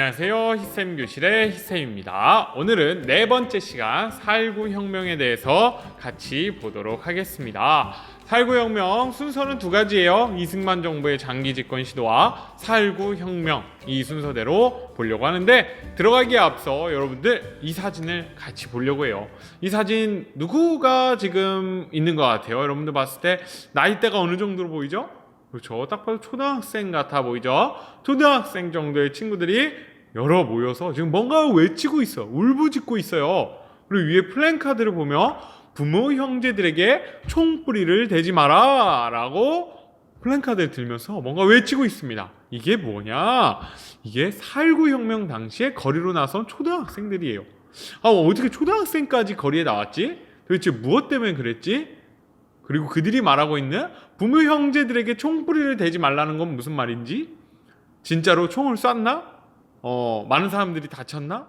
안녕하세요. 히쌤 교실의 히쌤입니다. 오늘은 네 번째 시간 4.19 혁명에 대해서 같이 보도록 하겠습니다. 4.19 혁명 순서는 두 가지예요. 이승만 정부의 장기 집권 시도와 4.19 혁명, 이 순서대로 보려고 하는데, 들어가기에 앞서 여러분들 이 사진을 같이 보려고 해요. 이 사진 누구가 지금 있는 것 같아요? 여러분들 봤을 때 나이대가 어느 정도로 보이죠? 그렇죠. 딱 봐도 초등학생 같아 보이죠? 초등학생 정도의 친구들이 여러 모여서 지금 뭔가 외치고 있어. 울부짖고 있어요. 그리고 위에 플랜카드를 보면 부모 형제들에게 총뿌리를 대지 마라 라고 플랜카드를 들면서 뭔가 외치고 있습니다. 이게 뭐냐? 이게 4.19 혁명 당시에 거리로 나선 초등학생들이에요. 어떻게 초등학생까지 거리에 나왔지? 도대체 무엇 때문에 그랬지? 그리고 그들이 말하고 있는 부모 형제들에게 총뿌리를 대지 말라는 건 무슨 말인지? 진짜로 총을 쐈나? 많은 사람들이 다쳤나?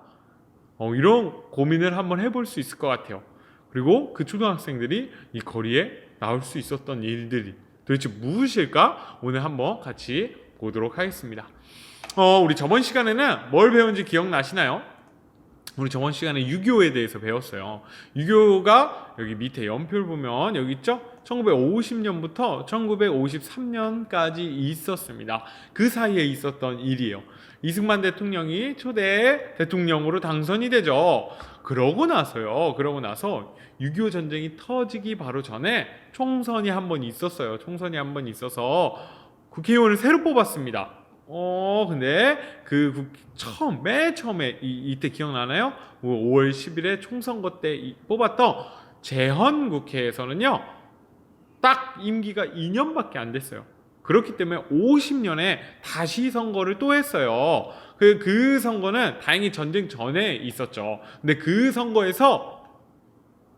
이런 고민을 한번 해볼 수 있을 것 같아요. 그리고 그 초등학생들이 이 거리에 나올 수 있었던 일들이 도대체 무엇일까? 오늘 한번 같이 보도록 하겠습니다. 우리 저번 시간에는 뭘 배운지 기억나시나요? 우리 저번 시간에 유교에 대해서 배웠어요. 유교가 여기 밑에 연표를 보면 여기 있죠? 1950년부터 1953년까지 있었습니다. 그 사이에 있었던 일이에요. 이승만 대통령이 초대 대통령으로 당선이 되죠. 그러고 나서 6.25 전쟁이 터지기 바로 전에 총선이 한 번 있었어요. 총선이 한 번 있어서 국회의원을 새로 뽑았습니다. 근데 맨 처음에 이때 기억나나요? 5월 10일에 총선거 때 뽑았던 재헌 국회에서는요, 딱 임기가 2년밖에 안 됐어요. 그렇기 때문에 50년에 다시 선거를 또 했어요. 그 선거는 다행히 전쟁 전에 있었죠. 근데 그 선거에서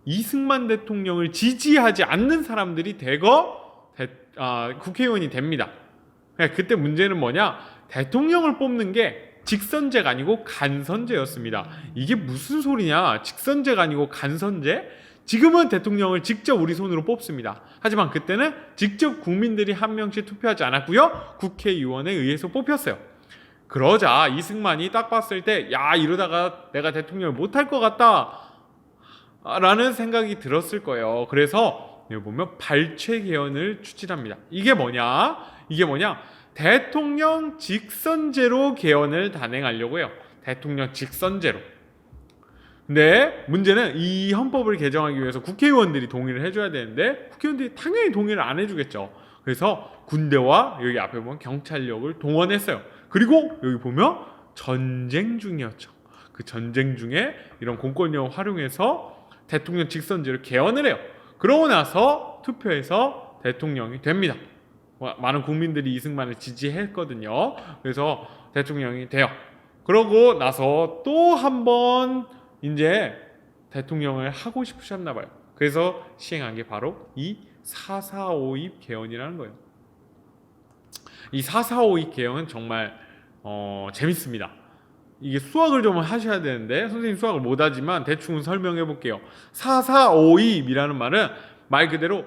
이승만 대통령을 지지하지 않는 사람들이 국회의원이 됩니다. 그때 문제는 뭐냐? 대통령을 뽑는 게 직선제가 아니고 간선제였습니다. 이게 무슨 소리냐? 직선제가 아니고 간선제? 지금은 대통령을 직접 우리 손으로 뽑습니다. 하지만 그때는 직접 국민들이 한 명씩 투표하지 않았고요. 국회의원에 의해서 뽑혔어요. 그러자 이승만이 딱 봤을 때 이러다가 내가 대통령을 못할 것 같다 라는 생각이 들었을 거예요. 그래서 여기 보면 발췌 개헌을 추진합니다. 이게 뭐냐? 대통령 직선제로 개헌을 단행하려고 해요. 대통령 직선제로. 근데 문제는 이 헌법을 개정하기 위해서 국회의원들이 동의를 해줘야 되는데 국회의원들이 당연히 동의를 안 해주겠죠. 그래서 군대와 여기 앞에 보면 경찰력을 동원했어요. 그리고 여기 보면 전쟁 중이었죠. 그 전쟁 중에 이런 공권력을 활용해서 대통령 직선제로 개헌을 해요. 그러고 나서 투표해서 대통령이 됩니다. 많은 국민들이 이승만을 지지했거든요. 그래서 대통령이 돼요. 그러고 나서 또 한 번 이제 대통령을 하고 싶으셨나 봐요. 그래서 시행한 게 바로 이 4.4.5.2 개헌이라는 거예요. 이 4.4.5.2 개헌은 정말 재밌습니다. 이게 수학을 좀 하셔야 되는데 선생님 수학을 못하지만 대충 설명해 볼게요. 4.4.5.2이라는 말은 말 그대로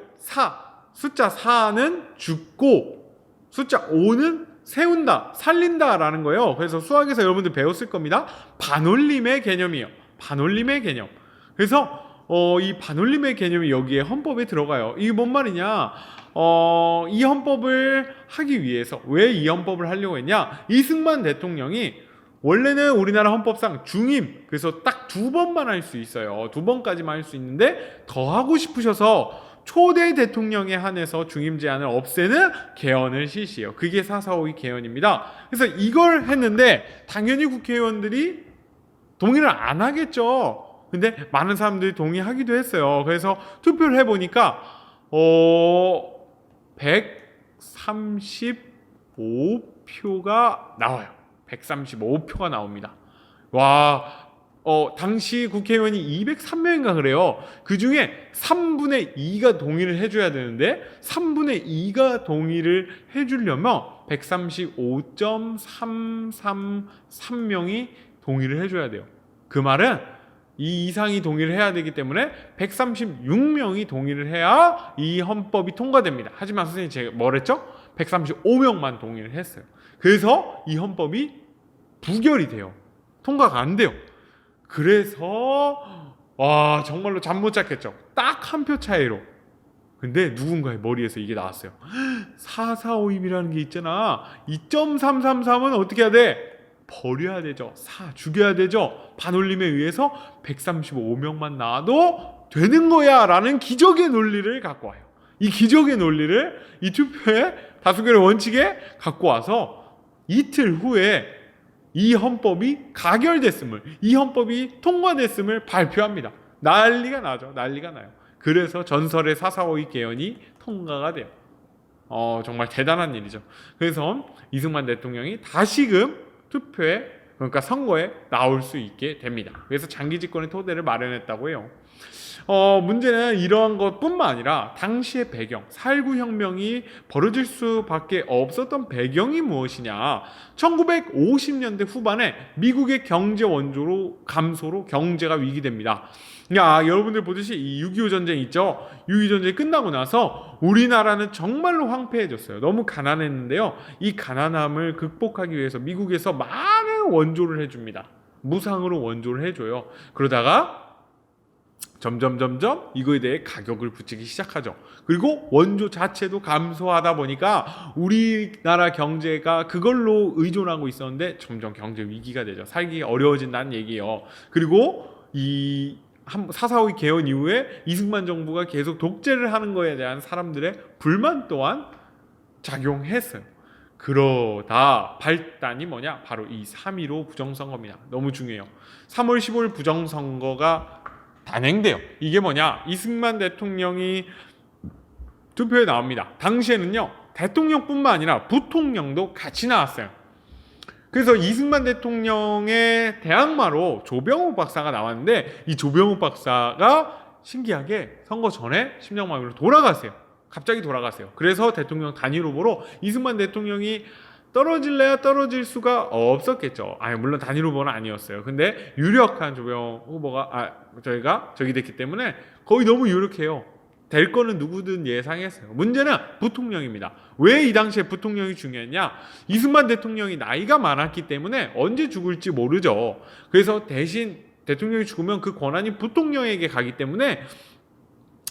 숫자 4는 죽고 숫자 5는 세운다, 살린다 라는 거예요. 그래서 수학에서 여러분들 배웠을 겁니다. 반올림의 개념이에요. 반올림의 개념. 그래서 이 반올림의 개념이 여기에 헌법에 들어가요. 이게 뭔 말이냐? 이 헌법을 하기 위해서 왜 이 헌법을 하려고 했냐? 이승만 대통령이 원래는 우리나라 헌법상 중임, 그래서 딱 2번만 할 수 있어요. 2번까지만 할 수 있는데 더 하고 싶으셔서 초대 대통령에 한해서 중임 제한을 없애는 개헌을 실시해요. 그게 4.4.5.2 개헌입니다. 그래서 이걸 했는데 당연히 국회의원들이 동의를 안 하겠죠. 근데 많은 사람들이 동의하기도 했어요. 그래서 투표를 해보니까 135표가 나와요. 135표가 나옵니다. 당시 국회의원이 203명인가 그래요. 그 중에 3분의 2가 동의를 해줘야 되는데 3분의 2가 동의를 해주려면 135.333명이 동의를 해줘야 돼요. 그 말은 이 이상이 동의를 해야 되기 때문에 136명이 동의를 해야 이 헌법이 통과됩니다. 하지만 선생님 제가 뭐랬죠? 135명만 동의를 했어요. 그래서 이 헌법이 부결이 돼요. 통과가 안 돼요. 그래서 와 정말로 잠 못 잤겠죠. 딱 한 표 차이로. 근데 누군가의 머리에서 이게 나왔어요. 4,4,5임이라는 게 있잖아. 2.333은 어떻게 해야 돼? 버려야 되죠. 죽여야 되죠. 반올림에 의해서 135명만 나와도 되는 거야 라는 기적의 논리를 갖고 와요. 이 기적의 논리를 이 투표의 다수결의 원칙에 갖고 와서 이틀 후에 이 헌법이 가결됐음을, 이 헌법이 통과됐음을 발표합니다. 난리가 나죠. 난리가 나요. 그래서 전설의 4.4.5의 개헌이 통과가 돼요. 정말 대단한 일이죠. 그래서 이승만 대통령이 다시금 투표에, 그러니까 선거에 나올 수 있게 됩니다. 그래서 장기 집권의 토대를 마련했다고 해요. 문제는 이러한 것뿐만 아니라 당시의 배경, 4.19 혁명이 벌어질 수밖에 없었던 배경이 무엇이냐. 1950년대 후반에 미국의 경제 원조로 감소로 경제가 위기됩니다. 여러분들 보듯이 이 6.25 전쟁 있죠. 6.25 전쟁이 끝나고 나서 우리나라는 정말로 황폐해졌어요. 너무 가난했는데요. 이 가난함을 극복하기 위해서 미국에서 많은 원조를 해줍니다. 무상으로 원조를 해줘요. 그러다가 점점 이거에 대해 가격을 붙이기 시작하죠. 그리고 원조 자체도 감소하다 보니까 우리나라 경제가 그걸로 의존하고 있었는데 점점 경제 위기가 되죠. 살기 어려워진다는 얘기예요. 그리고 이 4.4.5 개헌 이후에 이승만 정부가 계속 독재를 하는 거에 대한 사람들의 불만 또한 작용했어요. 그러다 발단이 뭐냐? 바로 이 3.15 부정선거입니다. 너무 중요해요. 3월 15일 부정선거가 단행돼요. 이게 뭐냐? 이승만 대통령이 투표에 나옵니다. 당시에는요, 대통령뿐만 아니라 부통령도 같이 나왔어요. 그래서 이승만 대통령의 대항마로 조병욱 박사가 나왔는데, 이 조병욱 박사가 신기하게 선거 전에 심장마비로 돌아가세요. 갑자기 돌아가세요. 그래서 대통령 단일 후보로 이승만 대통령이 떨어질래야 떨어질 수가 없었겠죠. 물론 단일 후보는 아니었어요. 근데 유력한 조병욱 후보가 저희가 적이 됐기 때문에 거의 너무 유력해요. 될 거는 누구든 예상했어요. 문제는 부통령입니다. 왜 이 당시에 부통령이 중요했냐? 이승만 대통령이 나이가 많았기 때문에 언제 죽을지 모르죠. 그래서 대신 대통령이 죽으면 그 권한이 부통령에게 가기 때문에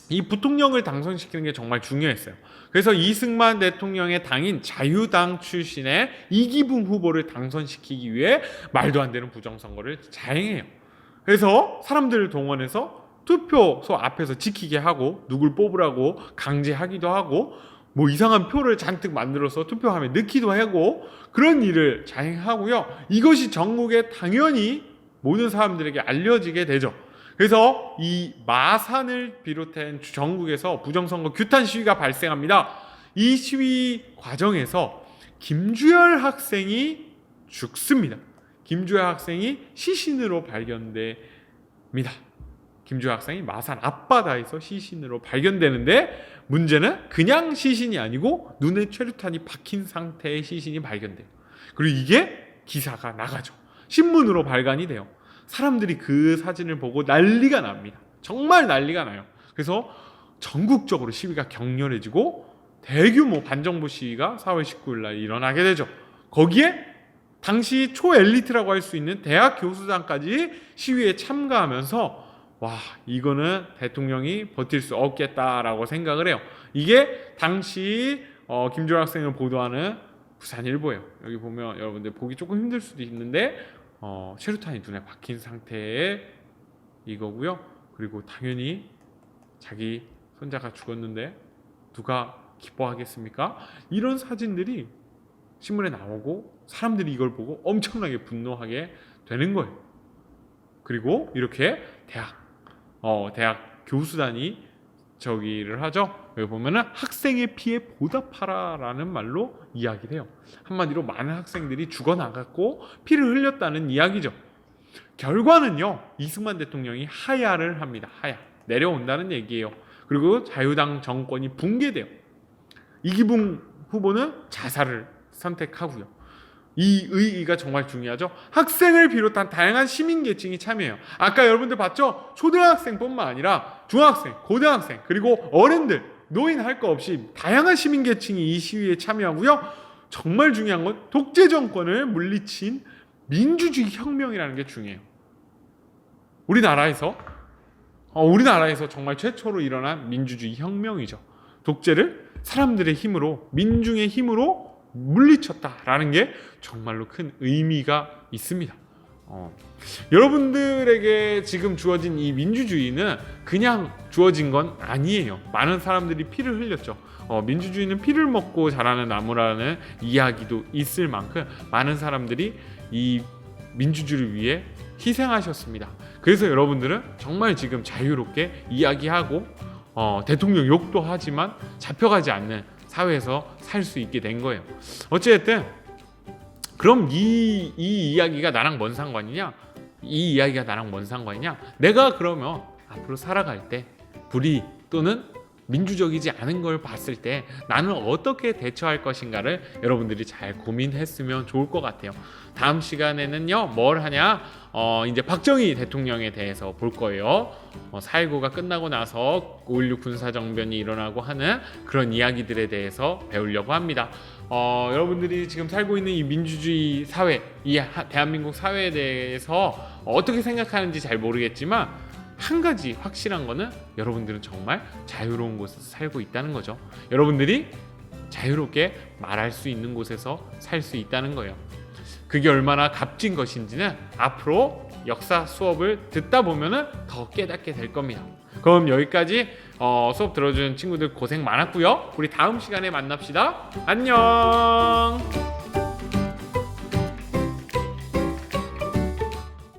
이 부통령을 당선시키는 게 정말 중요했어요. 그래서 이승만 대통령의 당인 자유당 출신의 이기붕 후보를 당선시키기 위해 말도 안 되는 부정선거를 자행해요. 그래서 사람들을 동원해서 투표소 앞에서 지키게 하고 누굴 뽑으라고 강제하기도 하고 뭐 이상한 표를 잔뜩 만들어서 투표함에 넣기도 하고 그런 일을 자행하고요. 이것이 전국에 당연히 모든 사람들에게 알려지게 되죠. 그래서 이 마산을 비롯한 전국에서 부정선거 규탄 시위가 발생합니다. 이 시위 과정에서 김주열 학생이 죽습니다. 김주열 학생이 시신으로 발견됩니다. 김주열 학생이 마산 앞바다에서 시신으로 발견되는데 문제는 그냥 시신이 아니고 눈에 최루탄이 박힌 상태의 시신이 발견돼요. 그리고 이게 기사가 나가죠. 신문으로 발간이 돼요. 사람들이 그 사진을 보고 난리가 납니다. 정말 난리가 나요. 그래서 전국적으로 시위가 격렬해지고 대규모 반정부 시위가 4월 19일 날 일어나게 되죠. 거기에 당시 초엘리트라고 할 수 있는 대학 교수단까지 시위에 참가하면서 와, 이거는 대통령이 버틸 수 없겠다라고 생각을 해요. 이게 당시 김주열 학생을 보도하는 부산일보예요. 여기 보면 여러분들 보기 조금 힘들 수도 있는데 최루탄이 눈에 박힌 상태의 이거고요. 그리고 당연히 자기 손자가 죽었는데 누가 기뻐하겠습니까? 이런 사진들이 신문에 나오고 사람들이 이걸 보고 엄청나게 분노하게 되는 거예요. 그리고 이렇게 대학 교수단이 저기를 하죠. 여기 보면은 학생의 피해 보답하라라는 말로 이야기를 해요. 한마디로 많은 학생들이 죽어나갔고 피를 흘렸다는 이야기죠. 결과는요, 이승만 대통령이 하야를 합니다. 내려온다는 얘기예요. 그리고 자유당 정권이 붕괴돼요. 이기붕 후보는 자살을 선택하고요. 이 의의가 정말 중요하죠. 학생을 비롯한 다양한 시민 계층이 참여해요. 아까 여러분들 봤죠? 초등학생뿐만 아니라 중학생, 고등학생, 그리고 어른들, 노인 할 거 없이 다양한 시민 계층이 이 시위에 참여하고요. 정말 중요한 건 독재 정권을 물리친 민주주의 혁명이라는 게 중요해요. 우리나라에서 정말 최초로 일어난 민주주의 혁명이죠. 독재를 사람들의 힘으로, 민중의 힘으로 물리쳤다라는 게 정말로 큰 의미가 있습니다. 여러분들에게 지금 주어진 이 민주주의는 그냥 주어진 건 아니에요. 많은 사람들이 피를 흘렸죠. 민주주의는 피를 먹고 자라는 나무라는 이야기도 있을 만큼 많은 사람들이 이 민주주의를 위해 희생하셨습니다. 그래서 여러분들은 정말 지금 자유롭게 이야기하고 대통령 욕도 하지만 잡혀가지 않는 사회에서 살 수 있게 된 거예요. 어쨌든 그럼 이 이야기가 나랑 뭔 상관이냐? 이 이야기가 나랑 뭔 상관이냐? 내가 그러면 앞으로 살아갈 때 불의 또는 민주적이지 않은 걸 봤을 때 나는 어떻게 대처할 것인가를 여러분들이 잘 고민했으면 좋을 것 같아요. 다음 시간에는요, 뭘 하냐? 이제 박정희 대통령에 대해서 볼 거예요. 4.19가 끝나고 나서 5.16 군사정변이 일어나고 하는 그런 이야기들에 대해서 배우려고 합니다. 여러분들이 지금 살고 있는 이 민주주의 사회, 이 대한민국 사회에 대해서 어떻게 생각하는지 잘 모르겠지만 한 가지 확실한 거는 여러분들은 정말 자유로운 곳에서 살고 있다는 거죠. 여러분들이 자유롭게 말할 수 있는 곳에서 살 수 있다는 거예요. 그게 얼마나 값진 것인지는 앞으로 역사 수업을 듣다 보면은 더 깨닫게 될 겁니다. 그럼 여기까지 수업 들어준 친구들 고생 많았고요. 우리 다음 시간에 만납시다. 안녕.